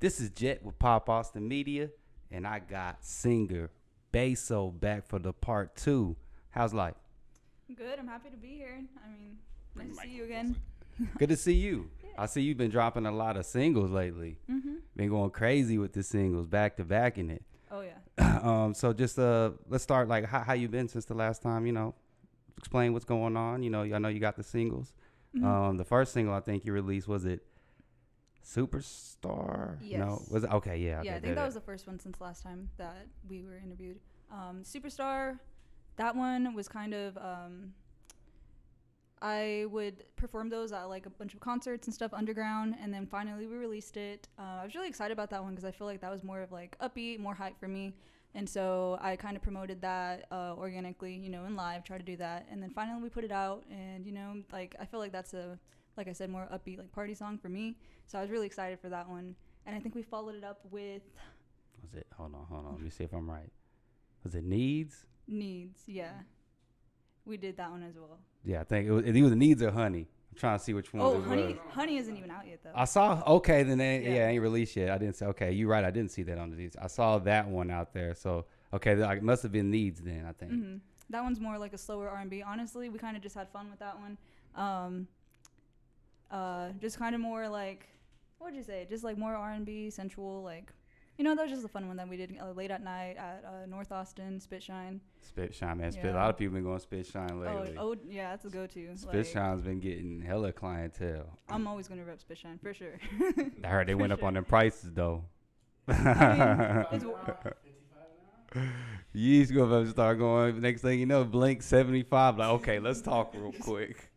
This is Jet with Pop Austin Media, and I got singer Beysul back for the part 2. How's life? Good. I'm happy to be here. I mean, nice to see you again. Good to see you. Yeah. I see you've been dropping a lot of singles lately. Been going crazy with the singles, back to back in it. Oh yeah. So just let's start like how you been since the last time. Explain what's going on. I know you got the singles. The first single I think you released, was it Superstar? Yes. No, was it? Okay, yeah. Yeah, I think that was the first one since last time that we were interviewed. Superstar, that one was kind of I would perform those at like a bunch of concerts and stuff underground, and then finally we released it. I was really excited about that one because I feel like that was more of like upbeat, more hype for me, and so I kind of promoted that organically, in live, try to do that, and then finally we put it out, and like I feel like that's like I said, more upbeat, like party song for me. So I was really excited for that one, and I think we followed it up with. Was it? Hold on. Let me see if I'm right. Was it Needs? Needs, yeah. We did that one as well. Yeah, I think it was either Needs or Honey. I'm trying to see which one it was. Honey isn't even out yet though. I saw. Okay, then ain't released yet. I didn't say. Okay, you're right. I didn't see that on the Needs. I saw that one out there. So okay, it must have been Needs then. I think. That one's more like a slower R&B. Honestly, we kind of just had fun with that one. Just kind of more like, what would you say? Just like more R&B, sensual, like. That was just a fun one that we did late at night at North Austin, Spitshine. Spitshine, man. A lot of people been going Spitshine lately. Oh, yeah, that's a go-to. Spitshine's been getting hella clientele. I'm always going to rep Spitshine, for sure. I heard they went up on their prices, though. Yee's going to start going. Next thing you know, Blink 75. Like, okay, let's talk real quick.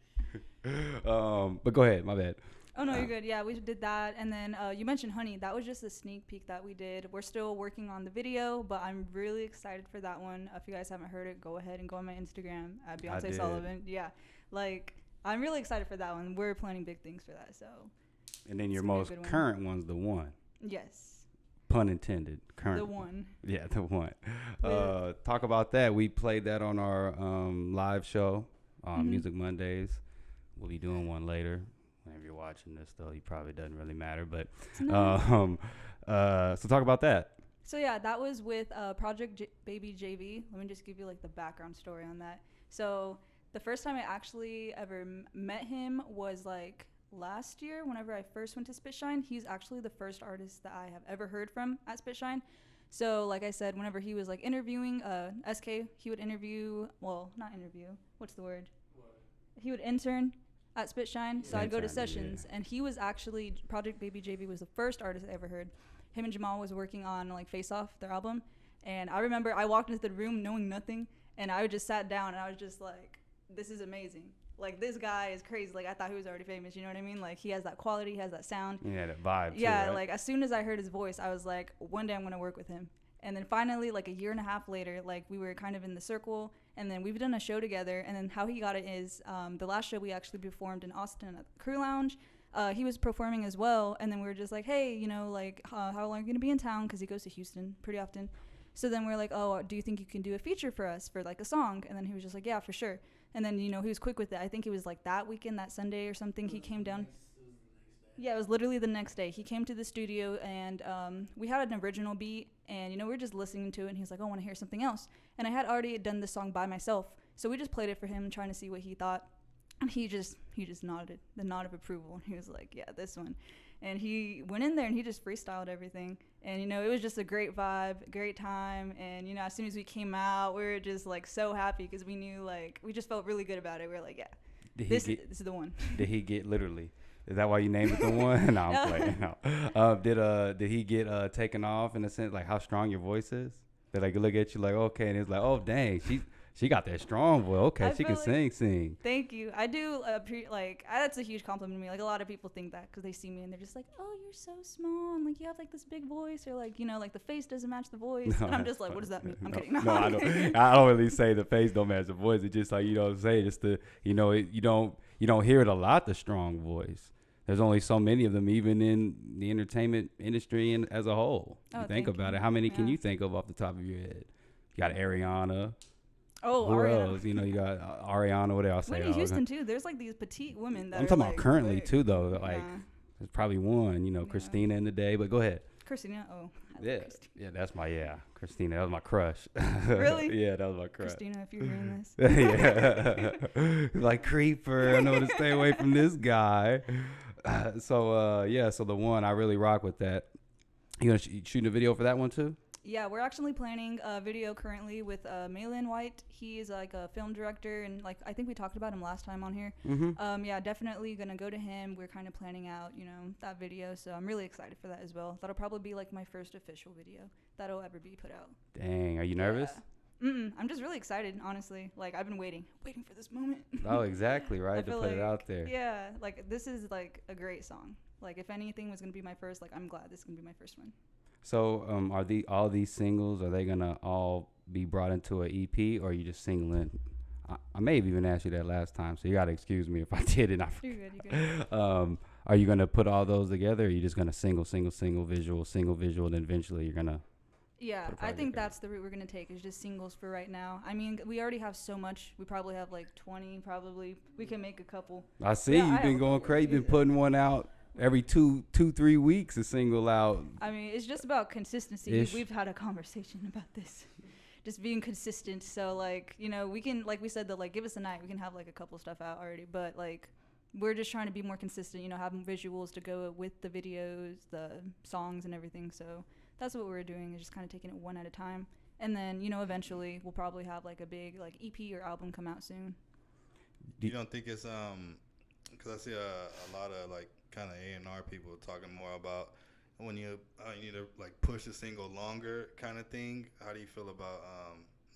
But go ahead, my bad. Oh, no, you're good. Yeah, we did that. And then you mentioned Honey. That was just a sneak peek that we did. We're still working on the video, but I'm really excited for that one. If you guys haven't heard it, go ahead and go on my Instagram at Beyonce Sullivan. Yeah, like, I'm really excited for that one. We're planning big things for that, so. And then your most current one's the one. Yes. Pun intended. Current. The one. Yeah, the one. Talk about that. We played that on our live show on Music Mondays. We'll be doing one later. Whenever you're watching this, though, it probably doesn't really matter. But so talk about that. So yeah, that was with Project Baby JV. Let me just give you like the background story on that. So the first time I actually ever met him was like last year. Whenever I first went to Spitshine, he's actually the first artist that I have ever heard from at Spitshine. So like I said, whenever he was like interviewing SK, he would interview. Well, not interview. What's the word? What? He would intern at Spitshine, so I'd go to sessions, and he was actually, Project Baby JV was the first artist I ever heard. Him and Jamal was working on like Face Off, their album, and I remember I walked into the room knowing nothing, and I just sat down and I was just like, this is amazing. Like, this guy is crazy. Like, I thought he was already famous, you know what I mean? Like, he has that quality, he has that sound. Yeah, that vibe too, yeah, right? like as soon as I heard his voice, I was like, one day I'm gonna work with him. And then finally, like a year and a half later, like we were kind of in the circle, and then we've done a show together. And then how he got it is the last show we actually performed in Austin at the Crew Lounge. He was performing as well, and then we were just like, hey, like how long are you gonna be in town? Because he goes to Houston pretty often. So then we're like, oh, do you think you can do a feature for us for like a song? And then he was just like, yeah, for sure. And then he was quick with it. I think it was like that weekend, that Sunday or something. He came down. Yeah, it was literally the next day. He came to the studio, and we had an original beat, and we were just listening to it, and he was like, oh, I want to hear something else. And I had already done this song by myself, so we just played it for him, trying to see what he thought. And he just nodded, the nod of approval, and he was like, yeah, this one. And he went in there, and he just freestyled everything. And it was just a great vibe, great time. And as soon as we came out, we were just like so happy, because we knew, like, we just felt really good about it. We were like, yeah, this is the one. Did he get literally? Is that why you named it the one? No, I'm playing. No. Did he get taken off in a sense, like how strong your voice is? They like look at you like, okay, and it's like, oh dang, she got that strong voice. Okay, she can sing. Thank you. I do that's a huge compliment to me. Like a lot of people think that because they see me and they're just like, oh, you're so small, and like you have like this big voice, or like like the face doesn't match the voice. No, and I'm just like, what does that mean? I'm kidding. No, I don't. I don't really say the face don't match the voice. It's just like what I'm saying. Just the you don't hear it a lot. The strong voice. There's only so many of them, even in the entertainment industry and as a whole. Oh, think about it. How many can you think of off the top of your head? You got Ariana. Oh, who Ariana. else? You got Ariana. What else? Whitney Houston too. There's like these petite women that I'm talking about currently too, though. Like there's probably one. Christina in the day. But go ahead. Christina. Oh, I Yeah, love Christina. yeah, that's my Christina. That was my crush. Really? Yeah, that was my crush. Christina, if you're hearing this. Yeah, like creeper. I know to stay away from this guy. So the one I really rock with that. You gonna shooting a video for that one too? Yeah, we're actually planning a video currently with Malin White. He is like a film director, and like I think we talked about him last time on here. Mm-hmm. Yeah, definitely gonna go to him. We're kind of planning out, that video. So I'm really excited for that as well. That'll probably be like my first official video that'll ever be put out. Dang, are you nervous? Yeah. I'm just really excited, honestly. Like I've been waiting for this moment. Oh, exactly, right, to put it out there. Yeah, like this is like a great song. Like if anything was gonna be my first, like I'm glad this is gonna be my first one. So, are all these singles, are they gonna all be brought into an EP, or are you just singling? I may have even asked you that last time, so you gotta excuse me if I did it. You're good. Are you gonna put all those together, or are you just gonna single, visual, and then eventually you're gonna? Yeah, I think that's the route we're gonna take, is just singles for right now. I mean, we already have so much. We probably have like 20, probably. We can make a couple. I see you've been going crazy. You've been putting one out every 3 weeks, a single out. I mean, it's just about consistency. We've had a conversation about this. Just being consistent. So like, we can, like we said, like give us a night. We can have like a couple stuff out already. But like, we're just trying to be more consistent, having visuals to go with the videos, the songs and everything. So that's what we're doing, is just kind of taking it one at a time. And then, eventually we'll probably have like a big like EP or album come out soon. You don't think it's, because I see a lot of like kind of A&R people talking more about when you need to like push a single longer kind of thing. How do you feel about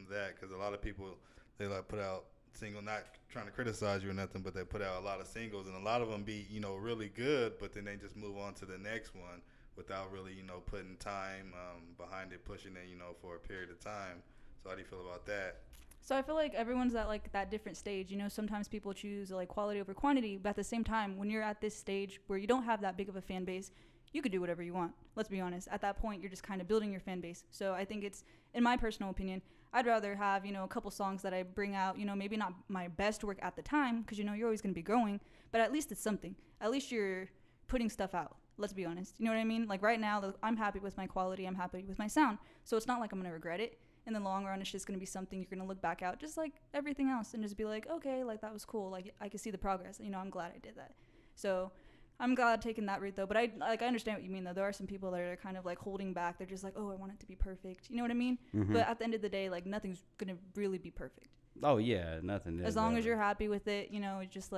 that? Because a lot of people, they like put out single, not trying to criticize you or nothing, but they put out a lot of singles, and a lot of them be really good, but then they just move on to the next one without really putting time behind it, pushing it for a period of time. So how do you feel about that? So I feel like everyone's at like that different stage. Sometimes people choose like quality over quantity, but at the same time, when you're at this stage where you don't have that big of a fan base, you could do whatever you want. Let's be honest. At that point, you're just kind of building your fan base. So I think it's, in my personal opinion, I'd rather have, a couple songs that I bring out, maybe not my best work at the time, because, you're always going to be growing, but at least it's something. At least you're putting stuff out. Let's be honest. You know what I mean? Like right now, I'm happy with my quality. I'm happy with my sound. So it's not like I'm going to regret it. In the long run, it's just going to be something you're going to look back at, just like everything else, and just be like, okay, like that was cool. Like I can see the progress. I'm glad I did that. So I'm glad taking that route though. But I understand what you mean though. There are some people that are kind of like holding back. They're just like, oh, I want it to be perfect. You know what I mean? Mm-hmm. But at the end of the day, like nothing's going to really be perfect. Oh yeah, nothing. As long as you're happy with it, just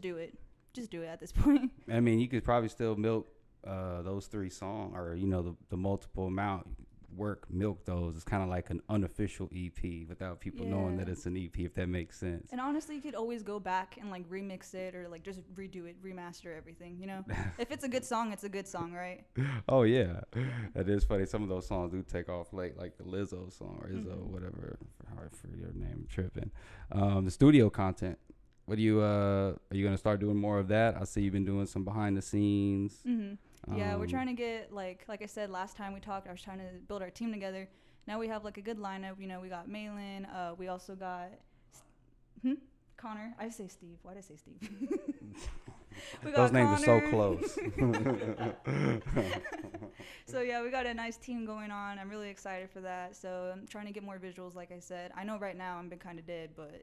do it. Just do it at this point. I mean, you could probably still milk those 3 songs, or the multiple amount. Milk those. It's kind of like an unofficial EP without people knowing that it's an EP, if that makes sense. And honestly, you could always go back and like remix it, or like just redo it, remaster everything, if it's a good song, it's a good song, right? Oh yeah, that is funny. Some of those songs do take off late, like the Lizzo song, or whatever, for your name, tripping. The studio content, what do you are you gonna start doing more of that? I see you've been doing some behind the scenes. Yeah, we're trying to get, like I said, last time we talked, I was trying to build our team together. Now we have, like, a good lineup. We got Malin. We also got Connor. I say Steve. Why did I say Steve? We got those names Connor. are so close. So, yeah, we got a nice team going on. I'm really excited for that. So I'm trying to get more visuals, like I said. I know right now I'm been kind of dead, but,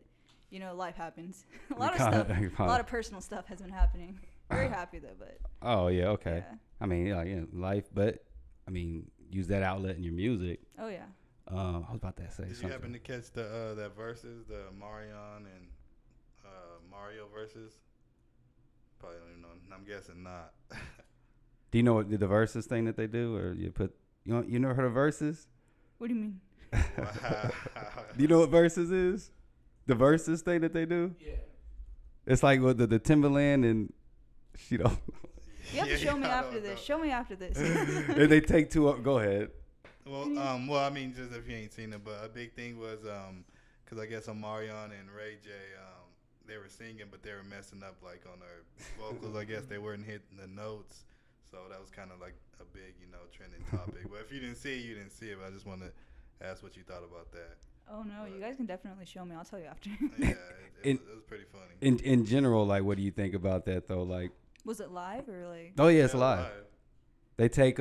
life happens. a lot of personal stuff has been happening. Very happy though, but. Oh yeah, okay. Yeah. I mean, life, but I mean, use that outlet in your music. Oh yeah. I was about to say. Did you happen to catch the that verses, the Marion and Mario verses? Probably don't even know. I'm guessing not. Do you know what the verses thing that they do, or you never heard of verses? What do you mean? Do you know what verses is? The verses thing that they do. Yeah. It's like with the Timberland and. She don't. You have to show me after this. Show me after this. If they take 2 up, go ahead. Well, I mean, just if you ain't seen it, but a big thing was, because I guess Omarion and Ray J, they were singing, but they were messing up like on their vocals. I guess they weren't hitting the notes, so that was kind of like a big, trending topic. But if you didn't see it, you didn't see it. But I just want to ask what you thought about that. Oh no, you guys can definitely show me. I'll tell you after. Yeah, it was pretty funny. In general, like, what do you think about that though? Like, was it live or like? Oh yeah, it's live. They take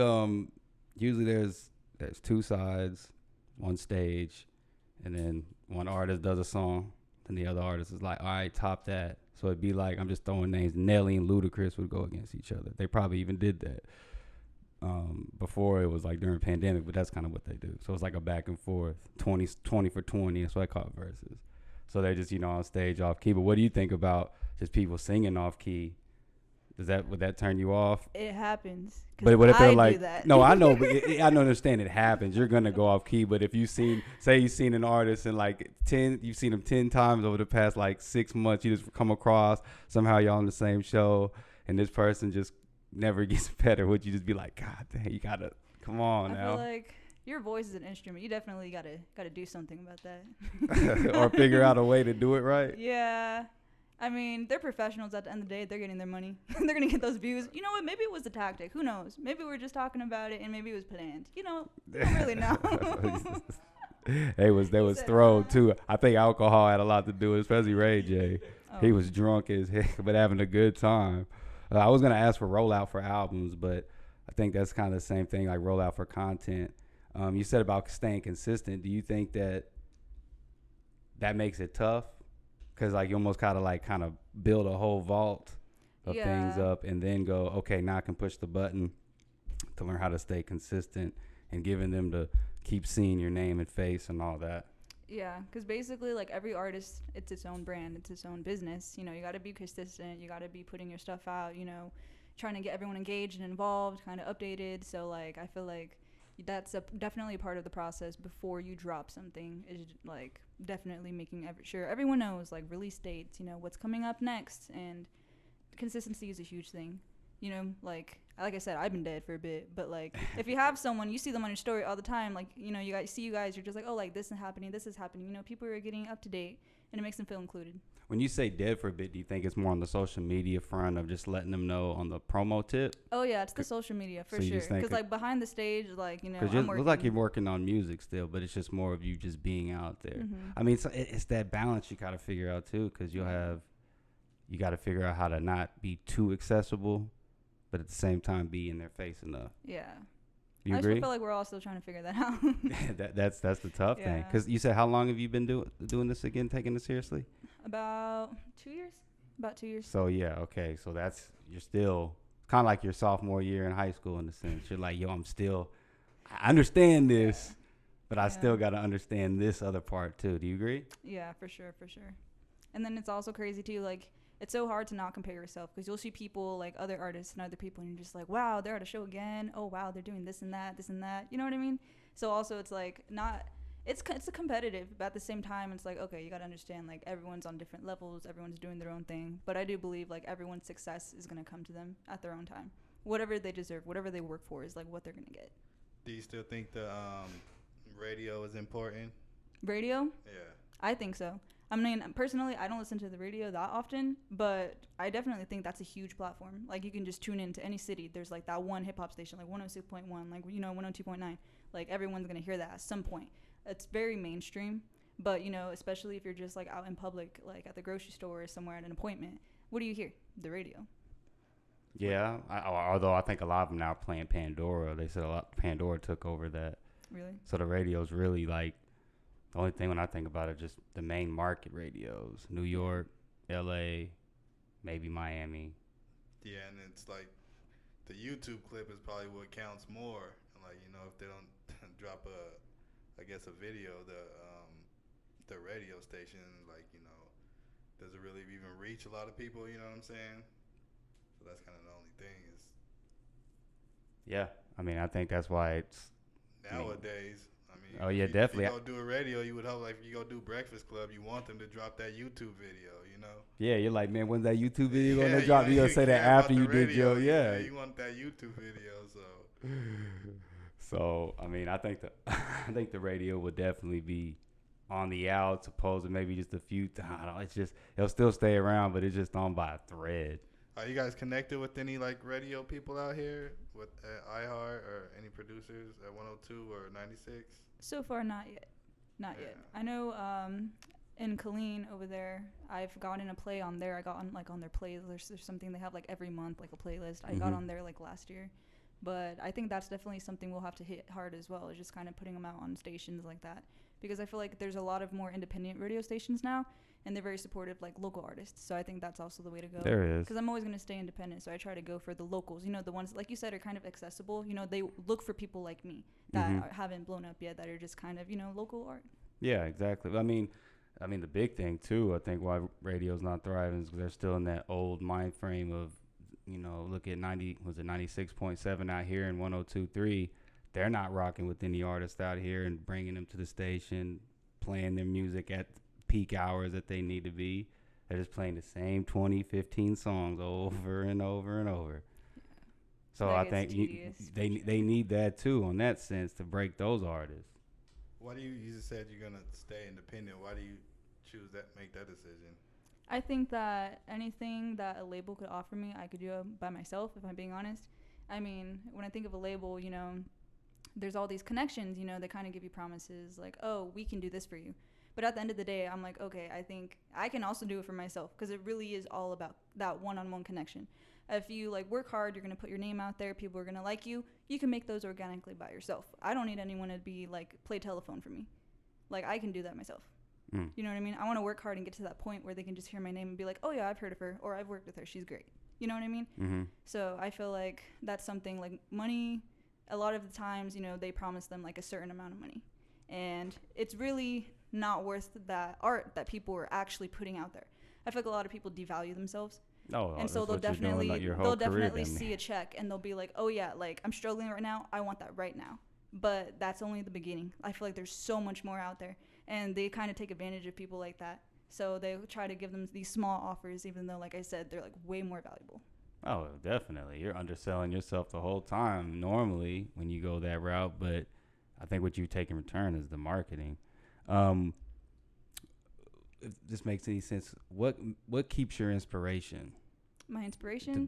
usually there's two sides, one stage, and then one artist does a song, and the other artist is like, all right, top that. So it'd be like, I'm just throwing names. Nelly and Ludacris would go against each other. They probably even did that before it was like during pandemic, but that's kind of what they do. So it's like a back and forth, 20 for 20. That's what I call it, verses. So they're just, on stage off key. But what do you think about just people singing off key? Would that turn you off? It happens. But what if they're like, do that. no, I know, but I understand it happens. You're gonna go off key. But if you've seen an artist and like you've seen them 10 times over the past like 6 months, you just come across somehow y'all on the same show, and this person just never gets better. Would you just be like, God dang, you gotta come on now? I feel like your voice is an instrument. You definitely gotta do something about that. Or figure out a way to do it right. Yeah. I mean, they're professionals at the end of the day. They're getting their money. They're going to get those views. You know what? Maybe it was a tactic. Who knows? Maybe we're just talking about it, and maybe it was planned. I don't really know. They was thrown, too. I think alcohol had a lot to do with it, especially Ray J. Oh. He was drunk as heck, but having a good time. I was going to ask for rollout for albums, but I think that's kind of the same thing, like rollout for content. You said about staying consistent. Do you think that makes it tough? Because like you almost kind of build a whole vault of things up and then go, okay, now I can push the button to learn how to stay consistent and giving them to keep seeing your name and face and all that. Yeah, because basically like every artist, it's its own brand, it's its own business. You got to be consistent. You got to be putting your stuff out, trying to get everyone engaged and involved, kind of updated. So like I feel like that's definitely a part of the process before you drop something, is like definitely making sure everyone knows like release dates, what's coming up next, and consistency is a huge thing. Like I said, I've been dead for a bit, but like if you have someone, you see them on your story all the time, like you guys, you're just like, oh, like this is happening, people are getting up to date, and it makes them feel included. When you say dead for a bit, do you think it's more on the social media front of just letting them know on the promo tip? Oh yeah, it's the social media for sure. Because like behind the stage, like because it looks like you're working on music still, but it's just more of you just being out there. Mm-hmm. I mean, it's that balance you got to figure out too, because you got to figure out how to not be too accessible, but at the same time be in their face enough. Yeah. You I agree? just feel like we're all still trying to figure that out. That's the tough thing. Because you said, how long have you been doing this again, taking it seriously? About 2 years. So yeah, okay. So you're still kind of like your sophomore year in high school in a sense. You're like, yo, I understand this, but I still got to understand this other part too. Do you agree? Yeah, for sure. And then it's also crazy too, like, it's so hard to not compare yourself, because you'll see people like other artists and other people, and you're just like, wow, they're at a show again. Oh wow, they're doing this and that. You know what I mean? So also it's like it's a competitive, but at the same time it's like, okay, you got to understand like everyone's on different levels, everyone's doing their own thing. But I do believe like everyone's success is going to come to them at their own time. Whatever they deserve, whatever they work for is like what they're going to get. Do you still think the radio is important? Radio? Yeah. I think so. I mean, personally, I don't listen to the radio that often, but I definitely think that's a huge platform. Like, you can just tune into any city. There's, like, that one hip-hop station, like 106.1, like, 102.9. Like, everyone's going to hear that at some point. It's very mainstream, but, especially if you're just, like, out in public, like, at the grocery store or somewhere at an appointment, what do you hear? The radio. Yeah, although I think a lot of them now are playing Pandora. They said Pandora took over that. Really? So the radio's really, like, the only thing when I think about it, just the main market radios, New York, LA, maybe Miami. Yeah, and it's like the YouTube clip is probably what counts more. Like, if they don't drop a video, the radio station, like, does it really even reach a lot of people? You know what I'm saying? So that's kind of the only thing is. Yeah, I mean, I think that's why it's nowadays. Oh yeah, definitely. If you go do a radio, you would hope, like, if you go do Breakfast Club, you want them to drop that YouTube video, Yeah, you're like, man, when's that YouTube video gonna drop? You gonna say that after you did your, you want that YouTube video, so. So I mean, I think the radio would definitely be on the outs, opposed to maybe just a few. I don't know, it's just it'll still stay around, but it's just on by a thread. Are you guys connected with any like radio people out here with iHeart or any producers at 102 or 96? So far, not yet. Yet. I know in Killeen over there, I've gotten a play on there. I got on like on their playlist or something. They have like every month like a playlist. I got on there like last year, But I think that's definitely something we'll have to hit hard as well, is just kind of putting them out on stations like that. Because I feel like there's a lot of more independent radio stations now, and they're very supportive, like local artists. So I think that's also the way to go. There is. Because I'm always going to stay independent, so I try to go for the locals. You know, the ones, like you said, are kind of accessible. You know, they look for people like me that haven't blown up yet, that are just kind of, you know, local art. Yeah, exactly. I mean, the big thing too, I think why radio's not thriving is 'cause they're still in that old mind frame of, you know, look at 96.7 out here and 102.3. They're not rocking with any artists out here and bringing them to the station, playing their music at peak hours that they need to be. They're just playing the same 20, 15 songs over and over and over. So I think they need that too, on that sense, to break those artists. Why do you just said you're gonna stay independent? Why do you choose that, make that decision? I think that anything that a label could offer me, I could do by myself, if I'm being honest. I mean, when I think of a label, you know, there's all these connections, you know, they kind of give you promises like, oh, we can do this for you. But at the end of the day, I'm like, okay, I think I can also do it for myself, because it really is all about that one-on-one connection. If you like work hard, you're going to put your name out there, people are going to like you. You can make those organically by yourself. I don't need anyone to be like play telephone for me. Like, I can do that myself. You know what I mean? I want to work hard and get to that point where they can just hear my name and be like, oh yeah, I've heard of her, or I've worked with her, she's great. You know what I mean? So I feel like that's something like money. A lot of the times, you know, they promise them like a certain amount of money, and it's really not worth that art that people are actually putting out there. I feel like a lot of people devalue themselves. And so they'll definitely see a check and they'll be like, oh yeah, like I'm struggling right now, I want that right now. But that's only the beginning. I feel like there's so much more out there, and they kind of take advantage of people like that. So they try to give them these small offers, even though, like I said, they're like way more valuable. Oh, definitely. You're underselling yourself the whole time normally when you go that route, but I think what you take in return is the marketing. If this makes any sense, what keeps your inspiration? My inspiration?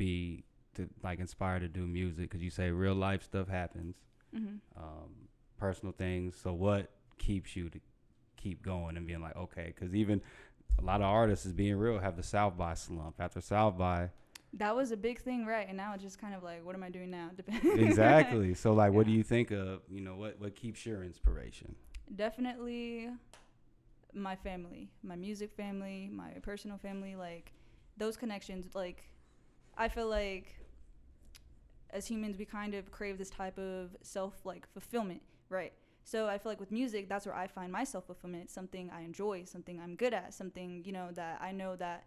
To like inspire to do music, because you say real life stuff happens, personal things. So what keeps you to keep going and being like, okay, because even a lot of artists, is being real, have the South by slump. After South by, that was a big thing, right? And now it's just kind of like, what am I doing now? Exactly. So like, what do you think of, you know, what keeps your inspiration? Definitely my family, my music family, my personal family, like those connections. Like, I feel like as humans, we kind of crave this type of fulfillment, right? So I feel like with music, that's where I find my self-fulfillment. It's something I enjoy, something I'm good at, something, you know, that I know that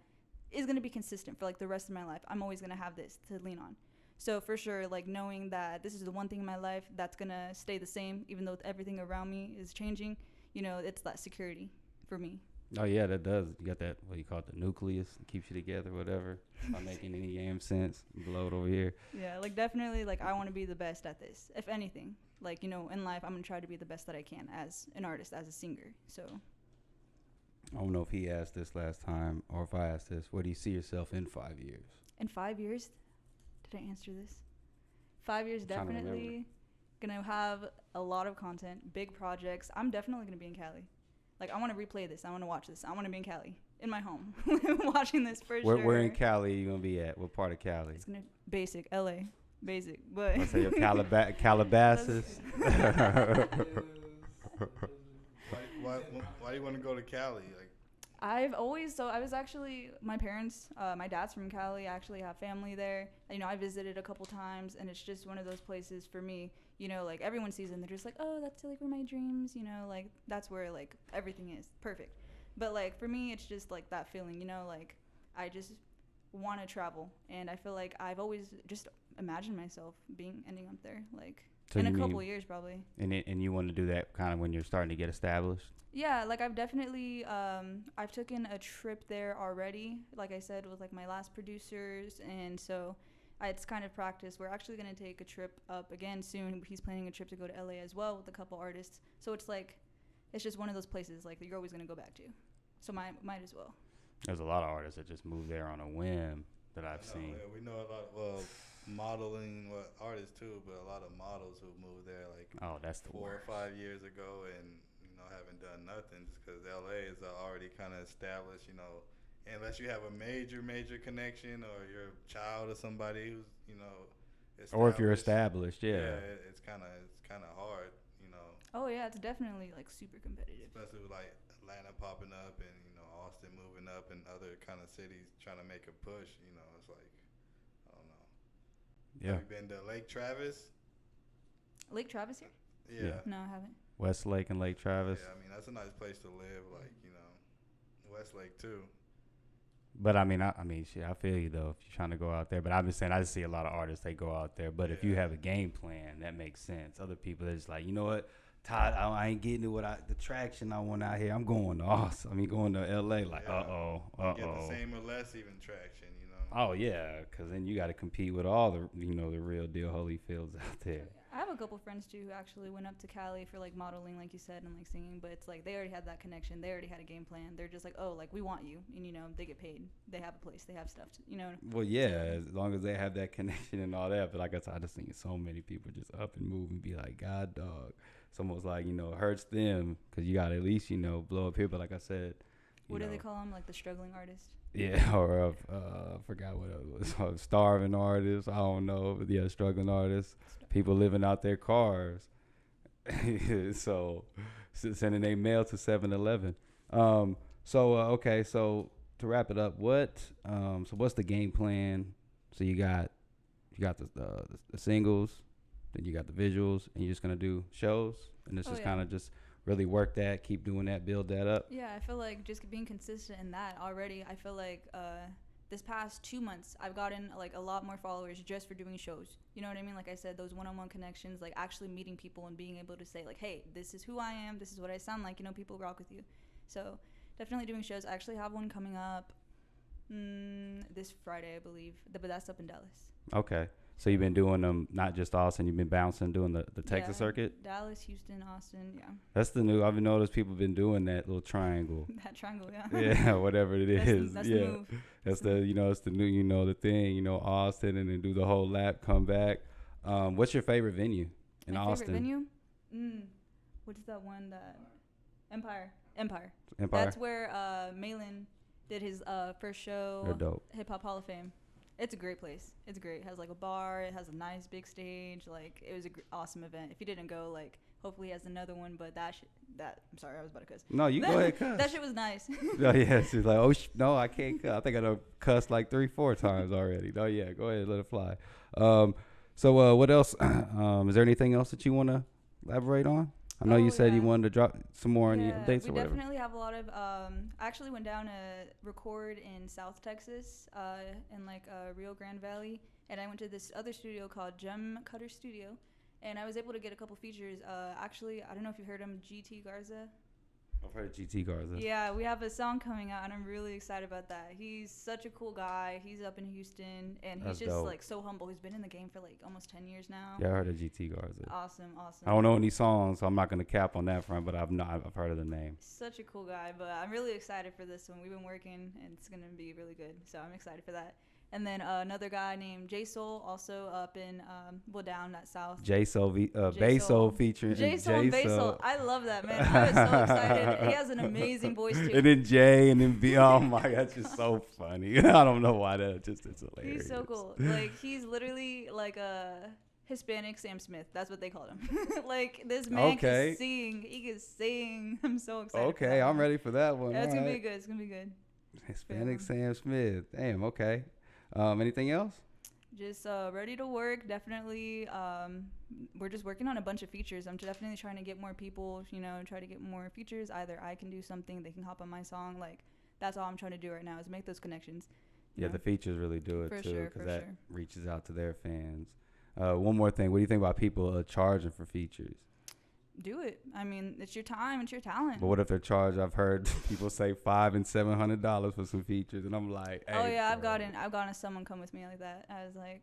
is going to be consistent for like the rest of my life. I'm always going to have this to lean on. So for sure, like knowing that this is the one thing in my life that's going to stay the same, even though everything around me is changing, you know, it's that security for me. Oh yeah, that does. You got that, what you call it, the nucleus, it keeps you together, whatever. Not making any damn sense. Blow it over here. Yeah, like definitely, like I want to be the best at this. If anything, like, you know, in life, I'm gonna try to be the best that I can as an artist, as a singer. So I don't know if he asked this last time or if I asked this. Where do you see yourself in 5 years? In 5 years, did I answer this? 5 years, definitely gonna have a lot of content, big projects. I'm definitely gonna be in Cali. Like, I want to replay this. I want to watch this. I want to be in Cali, in my home, watching this for sure. Where in Cali are you going to be at? What part of Cali? It's going to basic, LA. Basic, but... Let's say your Calabasas. Why do you want to go to Cali? Like, I was actually, my parents, my dad's from Cali. I actually have family there. You know, I visited a couple times, and it's just one of those places for me. You know, like everyone sees it and they're just like, oh, that's like where my dreams, you know, like that's where like everything is perfect. But like for me, it's just like that feeling, you know, like I just want to travel, and I feel like I've always just imagined myself ending up there, like so in a couple of years probably. And you want to do that kind of when you're starting to get established? Yeah, like I've definitely I've taken a trip there already, like I said, with like my last producers, and so it's kind of practice. We're actually going to take a trip up again soon. He's planning a trip to go to LA as well with a couple artists. So it's like, it's just one of those places like that you're always going to go back to. So might as well. There's a lot of artists that just move there on a whim that I've seen. Yeah, we know a lot of modeling artists too, but a lot of models who moved there like that's the 4 or 5 years ago and, you know, haven't done nothing just because LA is already kind of established, you know. Unless you have a major connection or you're a child of somebody who's, you know, Or if you're established, it's kind of hard, you know. Oh yeah, it's definitely like super competitive. Especially with like Atlanta popping up and Austin moving up and other kind of cities trying to make a push. You know, it's like I don't know. Yeah. Have you been to Lake Travis? Lake Travis here? Yeah. No, I haven't. Westlake and Lake Travis. Yeah, I mean that's a nice place to live. Like Westlake too. But I mean, shit, I feel you though if you're trying to go out there. But I'm just saying, I just see a lot of artists they go out there. But if you have a game plan, that makes sense. Other people are just like, you know what, Todd, I ain't getting the traction I want out here. I'm going to Austin. I mean, going to LA. Like, Get the same or less even traction, you know. Oh yeah, because then you got to compete with all the the real deal Holyfields out there. I have a couple friends too who actually went up to Cali for like modeling, like you said, and like singing. But it's like they already had that connection. They already had a game plan. They're just like, oh, like we want you, and they get paid. They have a place. They have stuff. Well, yeah, as long as they have that connection and all that. But like I said, I just think so many people just up and move and be like, God, dog. It's almost like it hurts them because you got to at least blow up here. But like I said, what do they call them? Like the struggling artist. Yeah, or forgot what it was. Starving artists. I don't know. But yeah, struggling artists. People living out their cars. So sending their mail to 7-Eleven. Okay. So to wrap it up, what's the game plan? So you got the singles, then you got the visuals, and you're just gonna do shows, and this is kind of just really work that, keep doing that, build that up. Yeah, I feel like just being consistent in that already. I feel like this past 2 months, I've gotten like a lot more followers just for doing shows. You know what I mean? Like I said, those one-on-one connections, like actually meeting people and being able to say like, hey, this is who I am, this is what I sound like. People rock with you. So definitely doing shows. I actually have one coming up this Friday, I believe, but that's up in Dallas. Okay. So you've been doing them, not just Austin, you've been bouncing, doing the Texas circuit? Dallas, Houston, Austin, yeah. That's the new, I've noticed people been doing that little triangle. That triangle, yeah. Yeah, whatever it is. That's yeah. the move. That's it's the new, the thing, Austin, and then do the whole lap, come back. What's your favorite venue in Austin? Favorite venue? What is that one that? Empire. That's where Malin did his first show. They're dope. Hip Hop Hall of Fame. It's a great place. It's great. It has like a bar. It has a nice big stage. Like it was an awesome event. If you didn't go, like hopefully he has another one. But I'm sorry, I was about to cuss. No, you go ahead, cuss. That shit was nice. Oh yeah, she's like, no, I can't cuss. I think I done cussed like 3-4 times already. No, yeah, go ahead, let it fly. So what else? Is there anything else that you want to elaborate on? I know you said you wanted to drop some more on the updates or whatever. We definitely have a lot of. I actually went down to record in South Texas, in like Rio Grande Valley, and I went to this other studio called Gem Cutter Studio, and I was able to get a couple features. Actually, I don't know if you heard him, GT Garza. I've heard GT Garza. Yeah, we have a song coming out, and I'm really excited about that. He's such a cool guy. He's up in Houston, and he's just dope. Like so humble. He's been in the game for like almost 10 years now. Yeah, I heard of GT Garza. Awesome. I don't know any songs, so I'm not gonna cap on that front, but I've heard of the name. Such a cool guy, but I'm really excited for this one. We've been working, and it's gonna be really good. So I'm excited for that. And then another guy named Beysul, also up in down that south. Beysul featuring Beysul and Beysul. I love that, man. I was so excited. He has an amazing voice too. And then Jay and then B. Oh my God, that's just so funny. I don't know why it's hilarious. He's so cool. Like he's literally like a Hispanic Sam Smith. That's what they called him. Like this man can sing. He can sing. I'm so excited. Okay, I'm ready for that one. Yeah, it's gonna be good. It's gonna be good. Hispanic Sam Smith. Damn. Okay. Anything else? Just ready to work. Definitely. We're just working on a bunch of features. I'm definitely trying to get more people, try to get more features. Either I can do something, they can hop on my song. Like, that's all I'm trying to do right now is make those connections. Yeah, the features really do it for too, because that reaches out to their fans. One more thing. What do you think about people charging for features? Do it. I mean, it's your time, it's your talent. But what if they're charged? I've heard people say $500 and $700 for some features, and I'm like, hey, oh yeah, I've gotten someone come with me like that. I was like,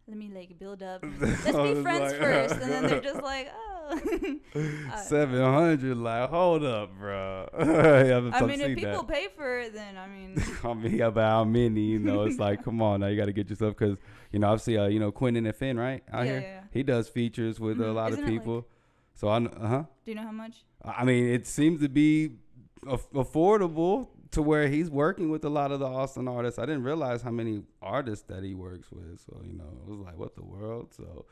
let me like build up. Let's be friends like, first, and then they're just like, oh. 700, like, hold up, bro. I mean, if people pay for it, then I mean. I mean, about how many? It's like, come on, now you got to get yourself because I've Quentin and Finn, right out here. Yeah. He does features with a lot of people. So do you know how much? I mean, it seems to be affordable to where he's working with a lot of the Austin artists. I didn't realize how many artists that he works with. So, you know, it was like, what the world? So,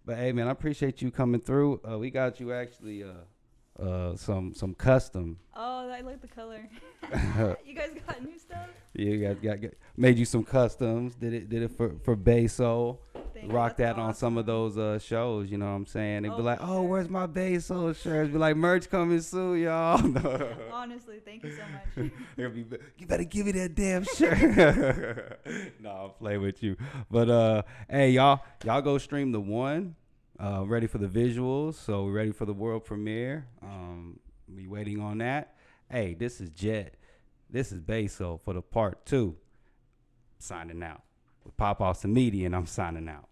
but hey, man, I appreciate you coming through. We got you actually some custom. Oh, I like the color. You guys got new stuff? Yeah, got made you some customs. Did it for Beysul. Rock that awesome. on some of those shows, you know what I'm saying? They'd be like, for oh, sure. where's my Beysul shirts? Be like, merch coming soon, y'all. Honestly, thank you so much. You better give me that damn shirt. No, I'll play with you. But hey, y'all go stream the one. Ready for the visuals, so we're ready for the world premiere. We waiting on that. Hey, this is Jet. This is Beysul for the part 2. Signing out. With Pop Austin Media, and I'm signing out.